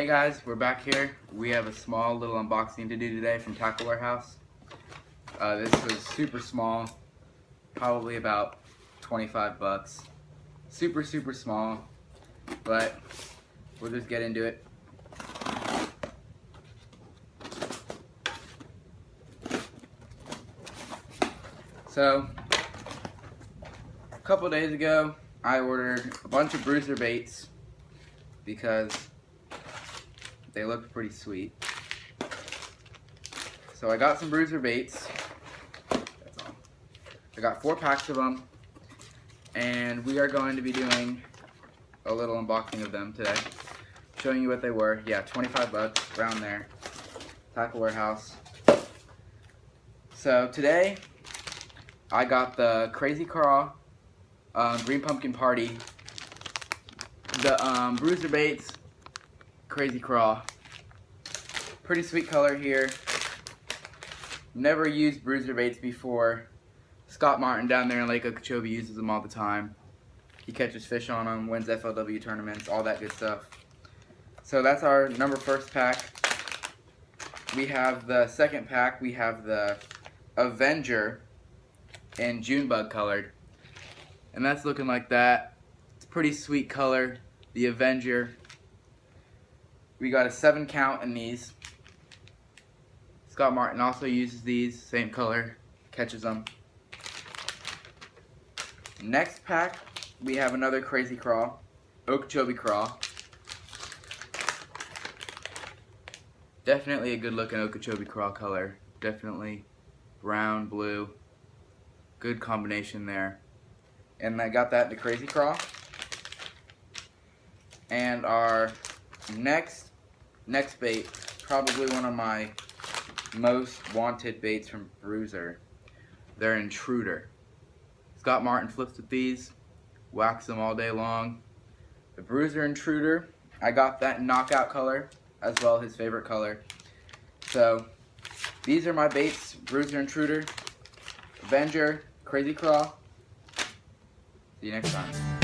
Hey guys, we're back here. We have a small little unboxing to do today from Tackle Warehouse. This was super small, probably about 25 bucks. Super small, but we'll just get into it. So, a couple days ago, I ordered a bunch of Bruiser baits because they looked pretty sweet. So I got some Bruiser baits. That's all. I got 4 packs of them, and we are going to be doing a little unboxing of them today, showing you what they were. Yeah, 25 bucks around there. Tackle Warehouse. So today I got the Crazy Craw Green Pumpkin Party, the Bruiser baits, Crazy Craw. Pretty sweet color here. Never used Bruiser baits before. Scott Martin down there in Lake Okeechobee uses them all the time. He catches fish on them, wins FLW tournaments, all that good stuff. So that's our first pack. We have the second pack. We have the Avenger in Junebug colored, and that's looking like that. It's a pretty sweet color, the Avenger. We got a 7 count in these. Scott Martin also uses these, same color, catches them. Next pack, we have another Crazy Craw, Okeechobee Craw. Definitely a good looking Okeechobee Craw color. Definitely brown, blue. Good combination there. And I got that in the Crazy Craw. And our next bait, probably one of my most wanted baits from Bruiser. They're Intruder. Scott Martin flips with these, whacks them all day long. The Bruiser Intruder, I got that in knockout color, as well as his favorite color. So these are my baits: Bruiser Intruder, Avenger, Crazy Craw. See you next time.